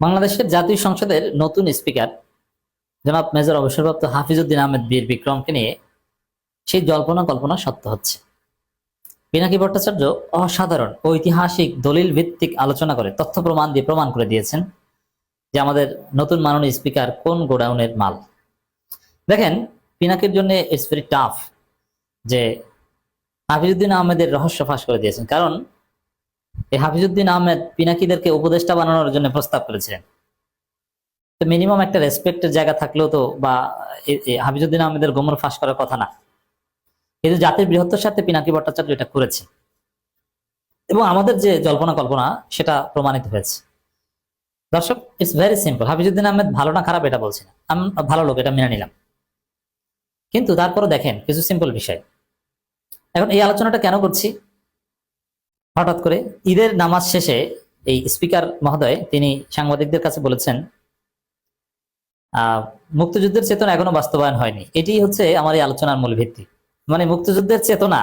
বাংলাদেশের জাতীয় সংসদের নতুন স্পিকার জনাব মেজর অবসরপ্রাপ্ত হাফিজউদ্দিন আহমেদ বীর বিক্রমকে নিয়ে সেই জল্পনা কল্পনা সত্য হচ্ছে। পিনাকি ভট্টাচার্য অসাধারণ ঐতিহাসিক দলিল ভিত্তিক আলোচনা করে তথ্য প্রমাণ দিয়ে প্রমাণ করে দিয়েছেন যে আমাদের নতুন মাননীয় স্পিকার কোন গোডাউনের মাল। দেখেন, পিনাকির জন্য ইটস ভেরি টাফ যে হাফিজউদ্দিন আহমেদের রহস্য ফাঁস করে দিয়েছেন, কারণ এই হাফিজউদ্দিন আহমেদ পিনাকিদেরকে উপদেষ্টা বানানোর জন্য প্রস্তাব করেছিলেন। তো মিনিমাম একটা রেসপেক্টের জায়গা থাকলেও তো, বা হাফিজউদ্দিন আহমেদের গোমর ফাঁস করার কথা না, কিন্তু জাতির বৃহত্তর স্বার্থে পিনাকি ভট্টাচার্য এটা করেছে এবং আমাদের যে জল্পনা কল্পনা সেটা প্রমাণিত হয়েছে। দর্শক, it's very simple. Hafizuddin Ahmed ভালো না খারাপ এটা বলছি না, আমি ভালো লোক, এটা মেনে নিলাম, কিন্তু তারপরে দেখেন কিছু সিম্পল বিষয়। এখন এই আলোচনাটা কেন করছি? হঠাৎ করে ঈদের নামাজ শেষে এই স্পিকার মহোদয় তিনি সাংবাদিকদের কাছে বলেছেন মুক্তিযুদ্ধের চেতনা এখনো বাস্তবায়ন হয়নি। এটি হচ্ছে আমার এই আলোচনার মূল ভিত্তি। মানে মুক্তিযুদ্ধের চেতনা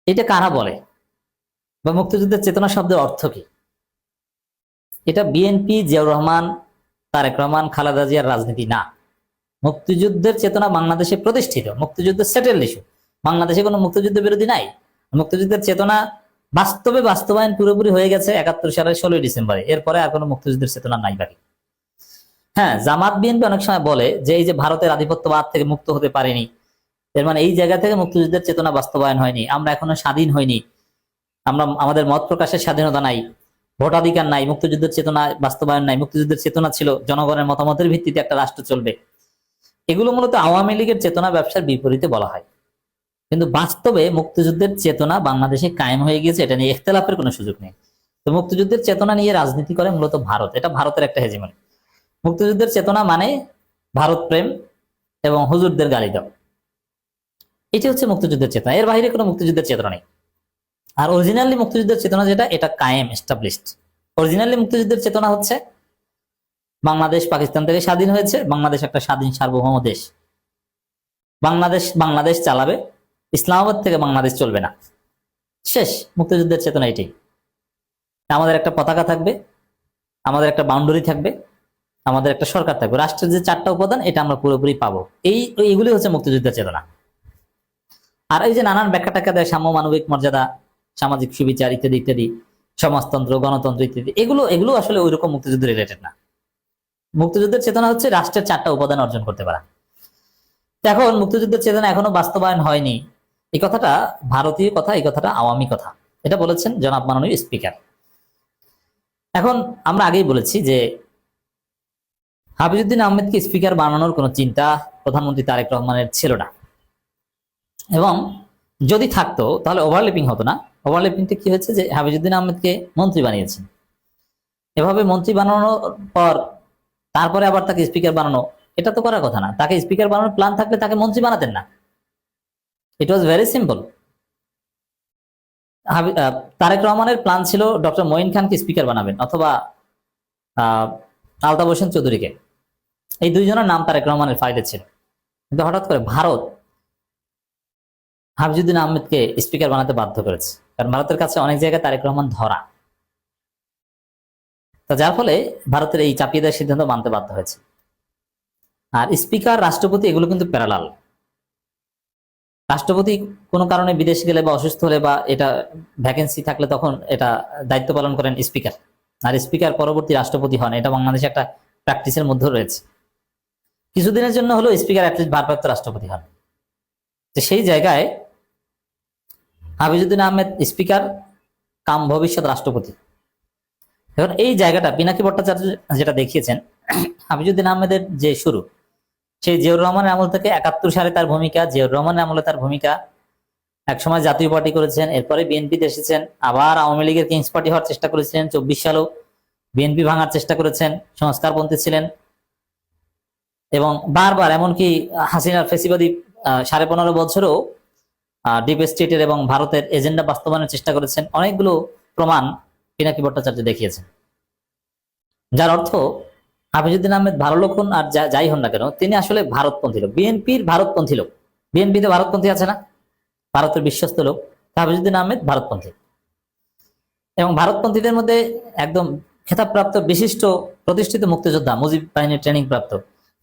এটা কারা বলে, বা মুক্তিযুদ্ধের চেতনা শব্দের অর্থ কি? এটা বিএনপি, জিয়াউর রহমান, তারেক রহমান, খালেদা জিয়ার রাজনীতি না। মুক্তিযুদ্ধের চেতনা বাংলাদেশে প্রতিষ্ঠিত, মুক্তিযুদ্ধের সেটেলড ইস্যু। বাংলাদেশে কোনো মুক্তিযুদ্ধ বিরোধী নাই। মুক্তিযুদ্ধের চেতনা বাস্তবে বাস্তবায়ন পুরোপুরি হয়ে গেছে ৭১ সালের ১৬ই ডিসেম্বরে। এরপরে আর কোনো মুক্তিযুদ্ধের চেতনা নাই বাকি। হ্যাঁ, জামাত বিএনপি অনেক সময় বলে যে এই যে ভারতের আধিপত্যবাদ থেকে মুক্ত হতে পারেনি, এর মানে এই জায়গা থেকে মুক্তিযুদ্ধের চেতনা বাস্তবায়ন হয়নি, আমরা এখনো স্বাধীন হইনি, আমাদের মত প্রকাশের স্বাধীনতা নাই, ভোটাধিকার নাই, মুক্তিযুদ্ধের চেতনা বাস্তবায়ন নাই। মুক্তিযুদ্ধের চেতনা ছিল জনগণের মতামতের ভিত্তিতে একটা রাষ্ট্র চলবে। এগুলো মূলত আওয়ামী লীগের চেতনা ব্যবসার বিপরীতে বলা হয়, কিন্তু বাস্তবে মুক্তিযুদ্ধের চেতনা বাংলাদেশে কায়েম হয়ে গিয়েছে, এটা নিয়ে ইখতিলাফের কোনো সুযোগ নেই। তো মুক্তিযুদ্ধের চেতনা নিয়ে রাজনীতি করে মূলত ভারত, এটা ভারতের একটা হেজিমনি। মুক্তিযুদ্ধের চেতনা মানে ভারত প্রেম এবং হুজুরদের গালি দাও, এটি হচ্ছে মুক্তিযুদ্ধের চেতনা। এর বাইরে কোনো মুক্তিযুদ্ধের চেতনা নেই। আর অরিজিনালি মুক্তিযুদ্ধের চেতনা যেটা, এটা কায়েম, এস্টাবলিশড। অরিজিনালি মুক্তিযুদ্ধের চেতনা হচ্ছে বাংলাদেশ পাকিস্তান থেকে স্বাধীন হয়েছে, বাংলাদেশ একটা স্বাধীন সার্বভৌম দেশ, বাংলাদেশ চালাবে, ইসলামাবাদ থেকে বাংলাদেশ চলবে না। শেষ। মুক্তিযুদ্ধের চেতনা এটাই। আমাদের একটা পতাকা থাকবে, আমাদের একটা বাউন্ডারি থাকবে, আমাদের একটা সরকার থাকবে, রাষ্ট্রের যে 4টা উপাদান এটা আমরা পুরোপুরি পাবো। এইগুলি হচ্ছে মুক্তিযুদ্ধের চেতনা। আর এই যে নানান ব্যাখ্যা টাকা দেয়, সাম্য, মানবিক মর্যাদা, সামাজিক সুবিচার ইত্যাদি ইত্যাদি, সমাজতন্ত্র, গণতন্ত্র ইত্যাদি, এগুলো আসলে ওইরকম মুক্তিযুদ্ধ রিলেটেড না। মুক্তিযুদ্ধের চেতনা হচ্ছে রাষ্ট্রের 4টা উপাদান অর্জন করতে পারা। এখন মুক্তিযুদ্ধের চেতনা এখনো বাস্তবায়ন হয়নি, এই কথাটা ভারতীয় কথা, এই কথাটা আওয়ামী কথা। এটা বলেছেন জনাব মাননীয় স্পিকার। এখন আমরা আগেই বলেছি যে হাফিজউদ্দিন আহমেদকে স্পিকার বানানোর কোনো চিন্তা প্রধানমন্ত্রী তারেক রহমানের ছিল না, এবং যদি থাকতো তাহলে ওভারল্যাপিং হতো না। ওভারল্যাপিংটা কি হয়েছে যে হাফিজউদ্দিন আহমেদকে মন্ত্রী বানিয়েছেন। এভাবে মন্ত্রী বানানোর পর তারপরে আবার তাকে স্পিকার বানানো, এটা তো করার কথা না। তাকে স্পিকার বানানোর প্ল্যান থাকলে তাকে মন্ত্রী বানাতেন না। ইট ওয়াজ ভেরি সিম্পল। তারেক রহমানের প্ল্যান ছিল ডক্টর মঈন খানকে স্পিকার বানাবেন, অথবা আলতাফ হোসেন চৌধুরীকে। এই দুইজনের নাম তারেক রহমানের ফাইলে ছিল, কিন্তু হঠাৎ করে ভারত হাফিজউদ্দিন আহমেদকে স্পিকার বানাতে বাধ্য করেছে, কারণ ভারতের কাছে অনেক জায়গায় তারেক রহমান ধরা। তা যার ফলে ভারতের এই চাপিয়ে দেওয়ার সিদ্ধান্ত মানতে বাধ্য হয়েছে। আর স্পিকার, রাষ্ট্রপতি এগুলো কিন্তু প্যারালাল। রাষ্ট্রপতি কোনো কারণে বিদেশে গেলে বা অসুস্থ হলে বা এটা ভ্যাকেন্সি থাকলে তখন এটা দায়িত্ব পালন করেন স্পিকার, আর স্পিকার পরবর্তী রাষ্ট্রপতি হন। এটা বাংলাদেশে একটা প্র্যাকটিসের মধ্যে রয়েছে। কিছুদিনের জন্য হলেও স্পিকার অ্যাটলিস্ট ভারপ্রাপ্ত রাষ্ট্রপতি হন। তো সেই জায়গায় হাফিজউদ্দিন আহমেদ স্পিকার কাম ভবিষ্যৎ রাষ্ট্রপতি। এখন এই জায়গাটা পিনাকি ভট্টাচার্য যেটা দেখিয়েছেন, হাফিজউদ্দিন আহমেদের যে শুরু, সেই জিয়াউর রহমানের আমল থেকে ৭১ সালে তার ভূমিকা, জিয়াউর রহমানের আমলে তার ভূমিকা, একসময় জাতীয় পার্টি করেছেন, এরপরে বিএনপিতে এসেছেন, আবার আওয়ামী লীগের কিংস পার্টি হওয়ার চেষ্টা করেছিলেন, ২৪ সালেও বিএনপি ভাঙার চেষ্টা করেছেন, সংস্কারপন্থী ছিলেন, এবং বারবার এমনকি হাসিনার ফেসিবাদী ১৫.৫ বছরও ডিপ স্টেটের এবং ভারতের এজেন্ডা বাস্তবায়নের চেষ্টা করেছেন। অনেকগুলো প্রমাণ পিনাকি ভট্টাচার্য দেখিয়েছেন, যার অর্থ হাফিজউদ্দিন আহমেদ ভালো লোক হন আর যাই হন না কেন, তিনি আসলে ভারতপন্থী লোক, বিএনপির ভারতপন্থী লোক। বিএনপিতে ভারতপন্থী আছে না, ভারতের বিশ্বস্ত লোক। হাফিজউদ্দিন আহমেদ ভারতপন্থী, এবং ভারতপন্থীদের মধ্যে একদম খেতাবপ্রাপ্ত বিশিষ্ট প্রতিষ্ঠিত মুক্তিযোদ্ধা, মুজিব বাহিনীর ট্রেনিং প্রাপ্ত,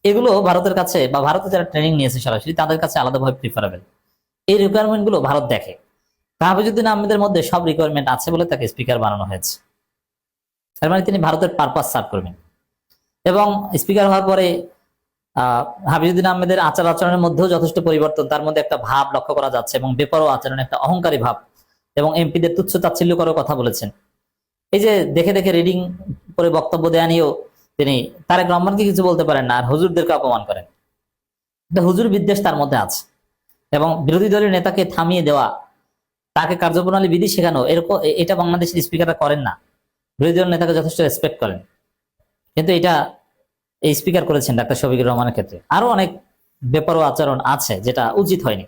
এগুলো ভারতের কাছে বা ভারতে যারা ট্রেনিং নিয়েছে সরাসরি তাদের কাছে আলাদাভাবে প্রিফারেবল। এই রিকোয়ারমেন্ট গুলো ভারত দেখে। হাফিজউদ্দিন আহমেদের মধ্যে সব রিকোয়ারমেন্ট আছে বলে তাকে স্পিকার বানানো হয়েছে। তার মানে তিনি ভারতের পারপাস সার্ভ করবেন। এবং স্পিকার হওয়ার পরে হাফিজউদ্দিন আহমেদের আচার আচরণের মধ্যেও যথেষ্ট পরিবর্তন, তার মধ্যে একটা ভাব লক্ষ্য করা যাচ্ছে এবং বেপরোয়া আচরণ, একটা অহংকারী ভাব, এবং এমপিদের তুচ্ছ তাচ্ছিল্য করার কথা বলেছেন। এই যে দেখে দেখে রিডিং করে বক্তব্য দেয়া নিয়েও তিনি তারেক রহমানকে কিছু বলতে পারেন না, আর হুজুরদেরকে অপমান করেন। এটা হুজুর বিদ্বেষ তার মধ্যে আছে। এবং বিরোধী দলের নেতাকে থামিয়ে দেওয়া, তাকে কার্যপ্রণালী বিধি শেখানো, এরকম এটা বাংলাদেশের স্পিকাররা করেন না। বিরোধী দলের নেতাকে যথেষ্ট রেসপেক্ট করেন, কিন্তু এটা এই স্পিকার করেছেন ডাক্তার শফিকুর রহমানের ক্ষেত্রে। আরো অনেক বেপরোয়া আচরণ আছে যেটা উচিত হয়নি,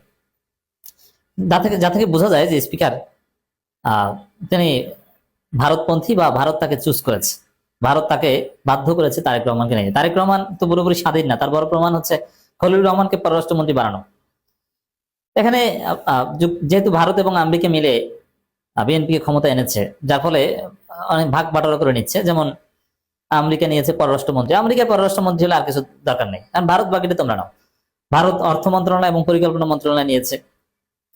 যা থেকে বোঝা যায় যে স্পিকার তিনি ভারতপন্থী বা ভারত তাকে চুজ করেছে, ভারত তাকে বাধ্য করেছে তারেক রহমানকে নিয়ে। তারেক রহমান তো পুরোপুরি স্বাধীন না, তার বড় প্রমাণ হচ্ছে খলিলুর রহমানকে পররাষ্ট্রমন্ত্রী বানানো। এখানে যেহেতু ভারত এবং আমেরিকা মিলে বিএনপি কে ক্ষমতা এনেছে, যার ফলে অনেক ভাগ বাটোয়ারা করে নিচ্ছে। যেমন আমেরিকা নিয়েছে পররাষ্ট্রমন্ত্রী, আমেরিকার পররাষ্ট্রমন্ত্রী হলে আর কিছু দরকার নেই, কারণ ভারত বাকিটা তোমরা নাও। ভারত অর্থ মন্ত্রণালয় এবং পরিকল্পনা মন্ত্রণালয় নিয়েছে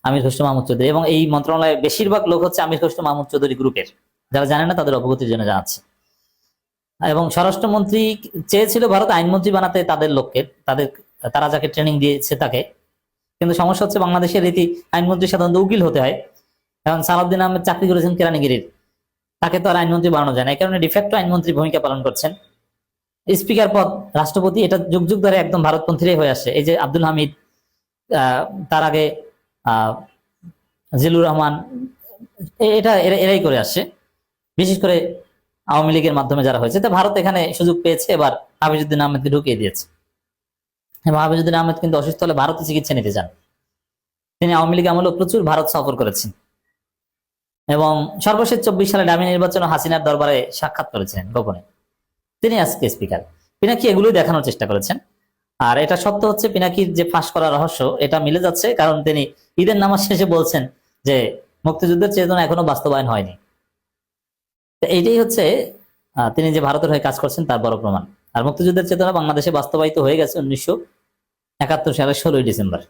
আমির খসরু মাহমুদ চৌধুরী, এবং এই মন্ত্রণালয়ে বেশিরভাগ লোক হচ্ছে আমির খসরু মাহমুদ চৌধুরী গ্রুপের। যারা জানে না তাদের অবগতির জন্য জানাচ্ছে। এবং স্বরাষ্ট্রমন্ত্রী চেয়েছিল ভারত আইনমন্ত্রী বানাতে তাদের লোককে, তারা যাকে ট্রেনিং দিয়েছে তাকে। কিন্তু সমস্যা হচ্ছে বাংলাদেশের রীতি আইনমন্ত্রী সাধারণত উকিল হতে হয়। এখন সালাউদ্দিন আহমেদ চাকরি করেছেন কেরানীগিরির, তাকে তো আর আইনমন্ত্রী বানানো যায় না, এই কারণে ডিফ্যাক্টো আইনমন্ত্রী ভূমিকা পালন করছেন। স্পিকার পদ রাষ্ট্রপতি, এটা যুগ যুগ ধরে একদম ভারতপন্থীরাই হয়ে আসছে। এই যে আব্দুল হামিদ, তার আগে জিলুর রহমান, এটা এরাই করে আসছে। বিশেষ করে আওয়ামী লীগের মাধ্যমে যারা হয়েছে, তা ভারত এখানে সুযোগ পেয়েছে, এবার হাফিজউদ্দিন আহমেদকে ঢুকিয়ে দিয়েছে। এবং হাফিজউদ্দিন আহমেদ কিন্তু অসুস্থ হলে ভারতে চিকিৎসা নিতে যান। তিনি আওয়ামী লীগ আমলেও প্রচুর ভারত সফর করেছেন, এবং সর্বশেষ 24 সালে ডামি নির্বাচনে হাসিনার দরবারে সাক্ষাৎ করেছিলেন গোপনে। তিনি আজকে স্পিকার। পিনাকি এগুলোই দেখানোর চেষ্টা করেছেন। আর এটা সত্য হচ্ছে, পিনাকির যে ফাঁস করা রহস্য এটা মিলে যাচ্ছে, কারণ তিনি ঈদের নামাজ শেষে বলছেন যে মুক্তিযুদ্ধের চেতনা এখনো বাস্তবায়ন হয়নি। এইটাই হচ্ছে তিনি যে ভারতের হয়ে কাজ করছেন তার বড় প্রমাণ। আর মুক্তিযুদ্ধের চেতনা বাংলাদেশে বাস্তবায়িত হয়ে গেছে 1971 সালের 16ই ডিসেম্বর।